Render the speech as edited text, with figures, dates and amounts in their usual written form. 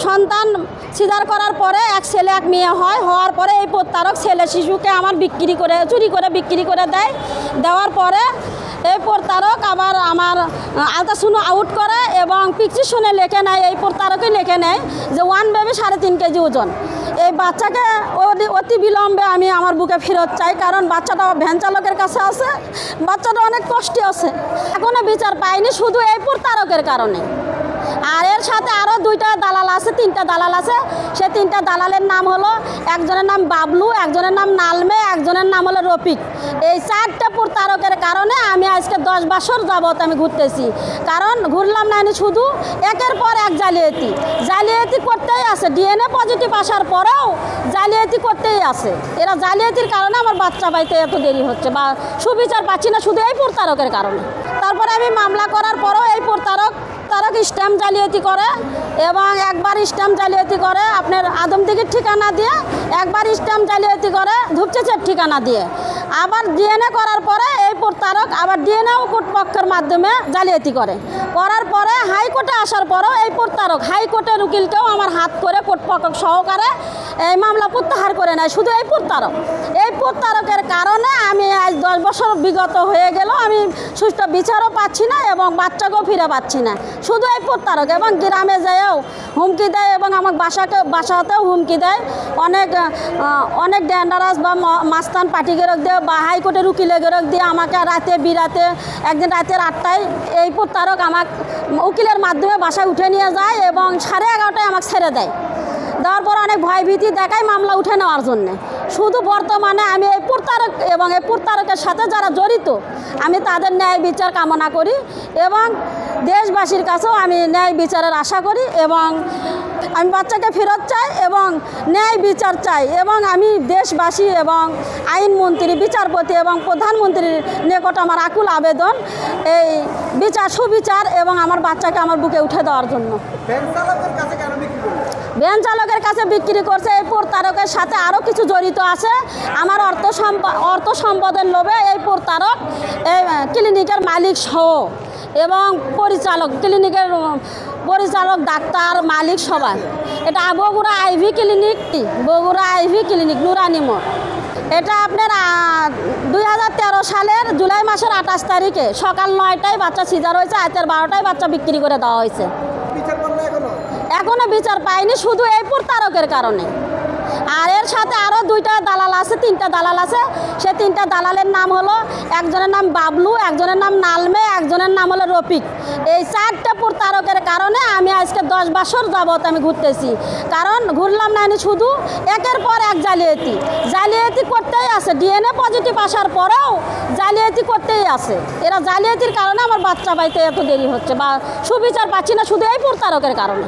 সন্তান সিজার করার পরে এক ছেলে এক মেয়ে হওয়ার পরে এই প্রতারক ছেলে শিশুকে আমার চুরি করে বিক্রি করে দেওয়ার পরে এই প্রতারক আবার আমার আলট্রাসাউন্ড আউট করে এবং প্রেসক্রিপশনে লেখে নেয়, এই প্রতারকই লেখে নেয় যে 1 বেবি 3.5 কেজি ওজন। এই বাচ্চাকে অতি বিলম্বে আমি আমার বুকে ফেরত চাই, কারণ বাচ্চাটা ভ্যান চালকের কাছে আছে, বাচ্চাটা অনেক কষ্টে আছে, এখনও বিচার পাইনি শুধু এই প্রতারকের কারণে। আর এর সাথে আরও 2টা দালাল আছে, 3টা দালাল আছে। সে 3টা দালালের নাম হলো, একজনের নাম বাবলু, একজনের নাম নালমে, একজনের নাম হলো রফিক। এই 4টা প্রতারকের কারণে আমি আজকে 10 বছর যাবত আমি ঘুরতেছি। কারণ ঘুরলাম না শুধু একের পর এক জালিয়াতি করতেই আছে। ডিএনএ পজিটিভ আসার পরেও জালিয়াতি করতেই আছে। এরা জালিয়াতির কারণে আমার বাচ্চা পাইতে এত দেরি হচ্ছে বা সুবিচার পাচ্ছি না, শুধু এই প্রতারকের কারণে। তারপরে আমি মামলা করার পরেও এই প্রতারক স্ট্যাম্প জালিয়াতি করে এবং একবার স্ট্যাম্প জালিয়াতি করে আপনার আদমদিঘির ঠিকানা দিয়ে, একবার স্ট্যাম্প জালিয়াতি করে ধূপচেচের ঠিকানা দিয়ে। আবার ডিএনএ করার পরে এই প্রতারক আবার ডিএনএও কোর্টপক্ষের মাধ্যমে জালিয়াতি করার পরে হাইকোর্টে আসার পরেও এই প্রতারক হাইকোর্টের উকিলকেও আমার হাত করে কোর্টপক্ষ সহকারে এই মামলা প্রত্যাহার করে নেয়। শুধু এই প্রতারকের কারণে আমি আজ 10 বছর বিগত হয়ে গেল, আমি সুষ্ঠু বিচারও পাচ্ছি না এবং বাচ্চাকেও ফিরে পাচ্ছি না, শুধু এই প্রতারক। এবং গ্রামে যেয়েও হুমকি দেয় এবং আমার বাসাতেও হুমকি দেয়। অনেক ডেন্ডারাস বা মাস্তান পার্টিগেরক দিয়ে বা হাইকোর্টের উকিলের দিয়ে আমাকে রাতে বিরাতে, একদিন রাতের 8টায় এই প্রতারক আমাকে উকিলের মাধ্যমে বাসায় উঠে নিয়ে যায় এবং 11:30টায় আমাকে ছেড়ে দেওয়ার পর অনেক ভয়ভীতি দেখায় মামলা উঠে নেওয়ার জন্যে। শুধু বর্তমানে আমি এই প্রতারক এবং এই প্রতারকের সাথে যারা জড়িত, আমি তাদের ন্যায় বিচার কামনা করি এবং দেশবাসীর কাছেও আমি ন্যায় বিচারের আশা করি এবং আমি বাচ্চাকে ফেরত চাই এবং ন্যায় বিচার চাই। এবং আমি দেশবাসী এবং আইনমন্ত্রী, বিচারপতি এবং প্রধানমন্ত্রীর নিকট আমার আকুল আবেদন এই সুবিচার এবং আমার বাচ্চাকে আমার বুকে উঠে দেওয়ার জন্য। ভ্যান চালকের কাছে বিক্রি করছে, এই প্রতারকের সাথে আরও কিছু জড়িত আছে। আমার অর্থ সম্পদের লোভে এই প্রতারক এই ক্লিনিকের মালিক সহ এবং ক্লিনিকের পরিচালক, ডাক্তার, মালিক সবাই। এটা বগুড়া আইভি ক্লিনিক নুরানি মোড়। এটা আপনার 2013 সালের জুলাই মাসের 28 তারিখে সকাল 9টায় বাচ্চা সিজার হয়েছে, রাতের 12টায় বাচ্চা বিক্রি করে দেওয়া হয়েছে। এখনো বিচার পাইনি শুধু এই প্রতারকের কারণে। আর এর সাথে আরও 2টা দালাল আছে, 3টা দালাল আছে। সে 3টা দালালের নাম হলো, একজনের নাম বাবলু, একজনের নাম নালমে, একজনের নাম হলো রফিক। এই 4টা প্রতারকের কারণে আমি আজকে 10 বছর যাবত আমি ঘুরতেছি। কারণ ঘুরলাম না শুধু একের পর এক জালিয়াতি করতেই আছে। ডিএনএ পজিটিভ আসার পরেও জালিয়াতি করতেই আছে। এরা জালিয়াতির কারণে আমার বাচ্চা পাইতে এত দেরি হচ্ছে বা সুবিচার পাচ্ছি না, শুধু এই প্রতারকের কারণে।